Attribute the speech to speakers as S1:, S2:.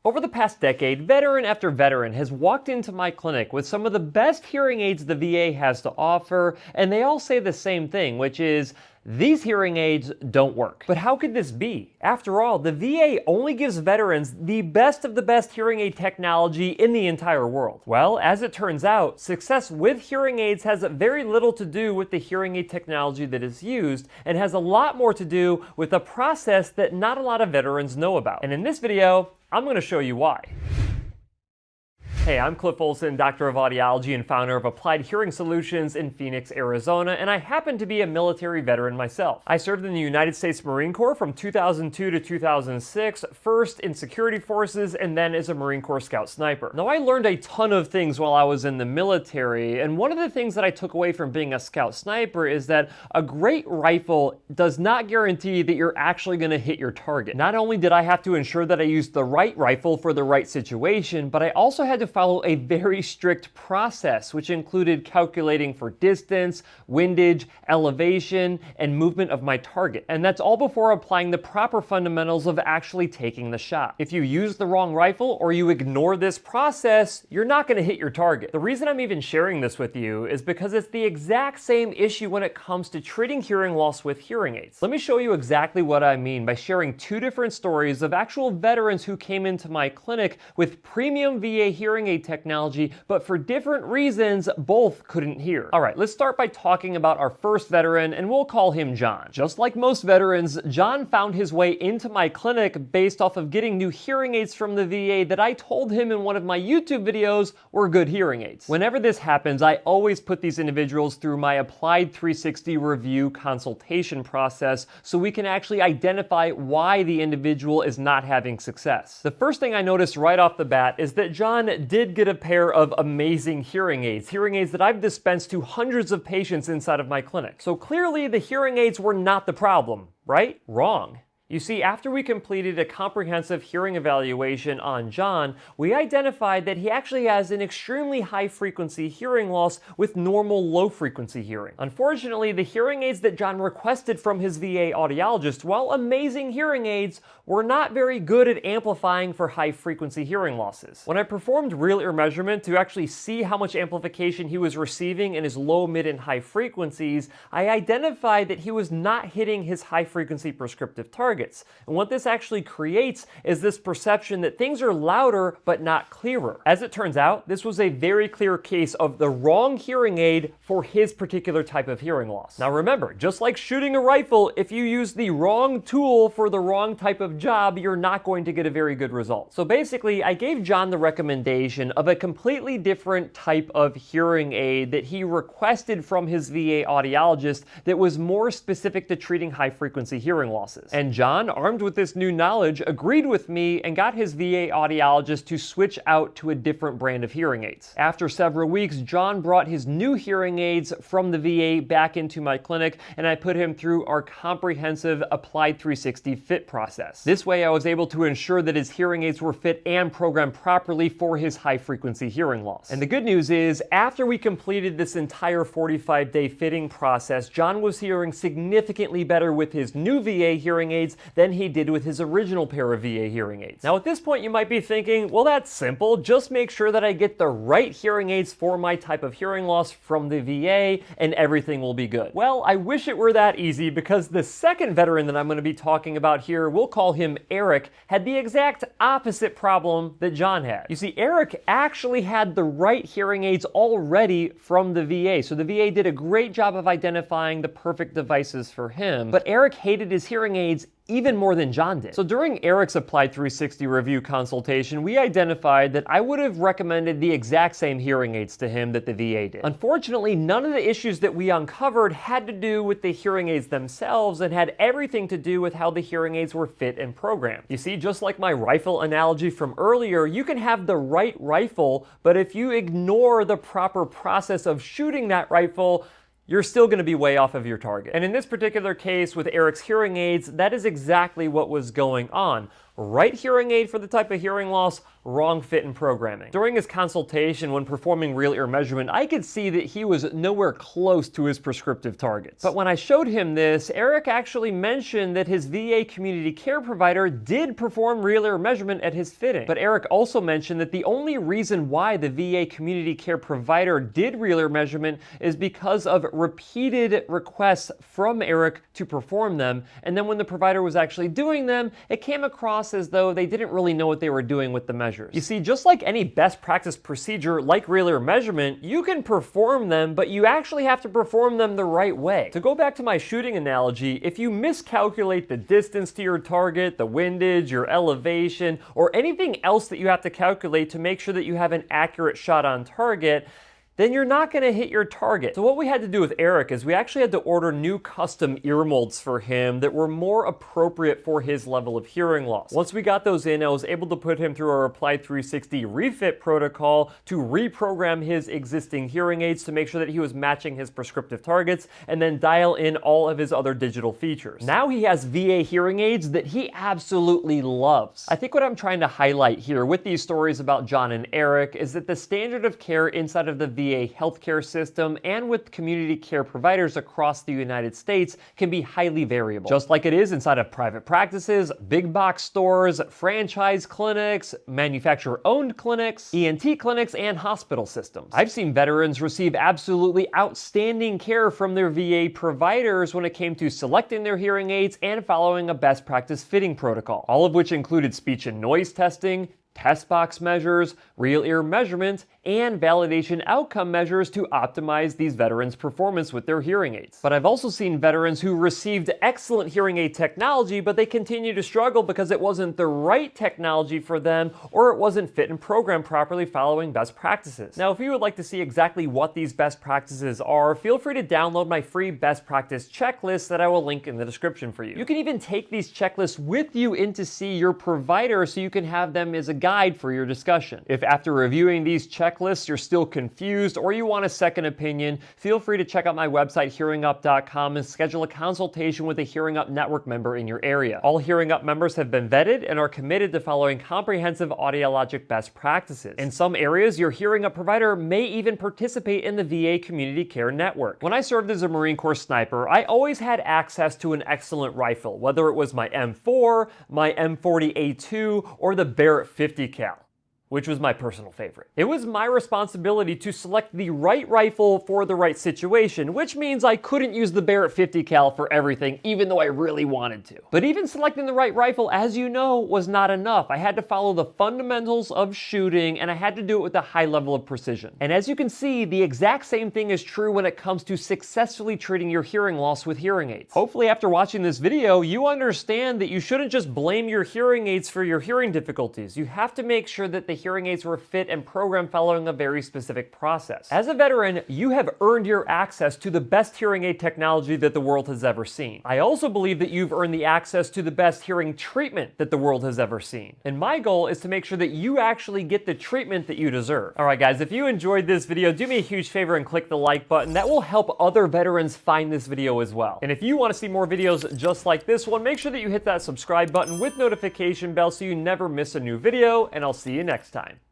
S1: Over the past decade, veteran after veteran has walked into my clinic with some of the best hearing aids the VA has to offer, and they all say the same thing, which is, these hearing aids don't work. But how could this be? After all, the VA only gives veterans the best of the best hearing aid technology in the entire world. Well, as it turns out, success with hearing aids has very little to do with the hearing aid technology that is used, and has a lot more to do with a process that not a lot of veterans know about. And in this video, I'm going to show you why. Hey, I'm Cliff Olson, Doctor of Audiology and founder of Applied Hearing Solutions in Phoenix, Arizona, and I happen to be a military veteran myself. I served in the United States Marine Corps from 2002 to 2006, first in security forces and then as a Marine Corps Scout Sniper. Now, I learned a ton of things while I was in the military, and one of the things that I took away from being a Scout Sniper is that a great rifle does not guarantee that you're actually going to hit your target. Not only did I have to ensure that I used the right rifle for the right situation, but I also had to follow a very strict process, which included calculating for distance, windage, elevation, and movement of my target. And that's all before applying the proper fundamentals of actually taking the shot. If you use the wrong rifle or you ignore this process, you're not going to hit your target. The reason I'm even sharing this with you is because it's the exact same issue when it comes to treating hearing loss with hearing aids. Let me show you exactly what I mean by sharing two different stories of actual veterans who came into my clinic with premium VA hearing aid technology, but for different reasons, both couldn't hear. All right, let's start by talking about our first veteran, and we'll call him John. Just like most veterans, John found his way into my clinic based off of getting new hearing aids from the VA that I told him in one of my YouTube videos were good hearing aids. Whenever this happens, I always put these individuals through my Applied 360 review consultation process so we can actually identify why the individual is not having success. The first thing I noticed right off the bat is that John did get a pair of amazing hearing aids that I've dispensed to hundreds of patients inside of my clinic. So clearly the hearing aids were not the problem, right? Wrong. You see, after we completed a comprehensive hearing evaluation on John, we identified that he actually has an extremely high-frequency hearing loss with normal low-frequency hearing. Unfortunately, the hearing aids that John requested from his VA audiologist, while amazing hearing aids, were not very good at amplifying for high-frequency hearing losses. When I performed real ear measurement to actually see how much amplification he was receiving in his low, mid, and high frequencies, I identified that he was not hitting his high-frequency prescriptive targets. And what this actually creates is this perception that things are louder but not clearer. As it turns out, this was a very clear case of the wrong hearing aid for his particular type of hearing loss. Now remember, just like shooting a rifle, if you use the wrong tool for the wrong type of job, you're not going to get a very good result. So basically, I gave John the recommendation of a completely different type of hearing aid that he requested from his VA audiologist that was more specific to treating high-frequency hearing losses. And John, armed with this new knowledge, agreed with me and got his VA audiologist to switch out to a different brand of hearing aids. After several weeks, John brought his new hearing aids from the VA back into my clinic, and I put him through our comprehensive Applied 360 fit process. This way, I was able to ensure that his hearing aids were fit and programmed properly for his high-frequency hearing loss. And the good news is, after we completed this entire 45-day fitting process, John was hearing significantly better with his new VA hearing aids than he did with his original pair of VA hearing aids. Now, at this point, you might be thinking, well, that's simple. Just make sure that I get the right hearing aids for my type of hearing loss from the VA, and everything will be good. Well, I wish it were that easy, because the second veteran that I'm going to be talking about here, we'll call him Eric, had the exact opposite problem that John had. You see, Eric actually had the right hearing aids already from the VA, so the VA did a great job of identifying the perfect devices for him, but Eric hated his hearing aids even more than John did. So during Eric's Applied 360 review consultation, we identified that I would have recommended the exact same hearing aids to him that the VA did. Unfortunately, none of the issues that we uncovered had to do with the hearing aids themselves and had everything to do with how the hearing aids were fit and programmed. You see, just like my rifle analogy from earlier, you can have the right rifle, but if you ignore the proper process of shooting that rifle, you're still going to be way off of your target. And in this particular case with Eric's hearing aids, that is exactly what was going on. right hearing aid for the type of hearing loss, wrong fit and programming. During his consultation when performing real ear measurement, I could see that he was nowhere close to his prescriptive targets. But when I showed him this, Eric actually mentioned that his VA community care provider did perform real ear measurement at his fitting. But Eric also mentioned that the only reason why the VA community care provider did real ear measurement is because of repeated requests from Eric to perform them, and then when the provider was actually doing them, it came across as though they didn't really know what they were doing with the measures. You see, just like any best practice procedure like real ear measurement, you can perform them, but you actually have to perform them the right way. To go back to my shooting analogy, if you miscalculate the distance to your target, the windage, your elevation, or anything else that you have to calculate to make sure that you have an accurate shot on target, then you're not going to hit your target. So what we had to do with Eric is we actually had to order new custom ear molds for him that were more appropriate for his level of hearing loss. Once we got those in, I was able to put him through our Applied 360 refit protocol to reprogram his existing hearing aids to make sure that he was matching his prescriptive targets, and then dial in all of his other digital features. Now he has VA hearing aids that he absolutely loves. I think what I'm trying to highlight here with these stories about John and Eric is that the standard of care inside of the VA healthcare system and with community care providers across the United States can be highly variable. Just like it is inside of private practices, big box stores, franchise clinics, manufacturer-owned clinics, ENT clinics, and hospital systems. I've seen veterans receive absolutely outstanding care from their VA providers when it came to selecting their hearing aids and following a best practice fitting protocol, all of which included speech and noise testing, test box measures, real ear measurement, and validation outcome measures to optimize these veterans' performance with their hearing aids. But I've also seen veterans who received excellent hearing aid technology, but they continue to struggle because it wasn't the right technology for them, or it wasn't fit and programmed properly following best practices. Now, if you would like to see exactly what these best practices are, feel free to download my free best practice checklist that I will link in the description for you. You can even take these checklists with you in to see your provider so you can have them as a guide for your discussion. If after reviewing these checklists you're still confused or you want a second opinion, feel free to check out my website hearingup.com and schedule a consultation with a HearingUp network member in your area. All HearingUp members have been vetted and are committed to following comprehensive audiologic best practices. In some areas, your HearingUp provider may even participate in the VA Community Care Network. When I served as a Marine Corps sniper, I always had access to an excellent rifle, whether it was my M4, my M40A2, or the Barrett 50 cal, which was my personal favorite. It was my responsibility to select the right rifle for the right situation, which means I couldn't use the Barrett 50 cal for everything, even though I really wanted to. But even selecting the right rifle, as you know, was not enough. I had to follow the fundamentals of shooting, and I had to do it with a high level of precision. And as you can see, the exact same thing is true when it comes to successfully treating your hearing loss with hearing aids. Hopefully after watching this video, you understand that you shouldn't just blame your hearing aids for your hearing difficulties. You have to make sure that the hearing aids were fit and programmed following a very specific process. As a veteran, you have earned your access to the best hearing aid technology that the world has ever seen. I also believe that you've earned the access to the best hearing treatment that the world has ever seen. And my goal is to make sure that you actually get the treatment that you deserve. All right, guys, if you enjoyed this video, do me a huge favor and click the like button. That will help other veterans find this video as well. And if you want to see more videos just like this one, make sure that you hit that subscribe button with notification bell so you never miss a new video, and I'll see you next time.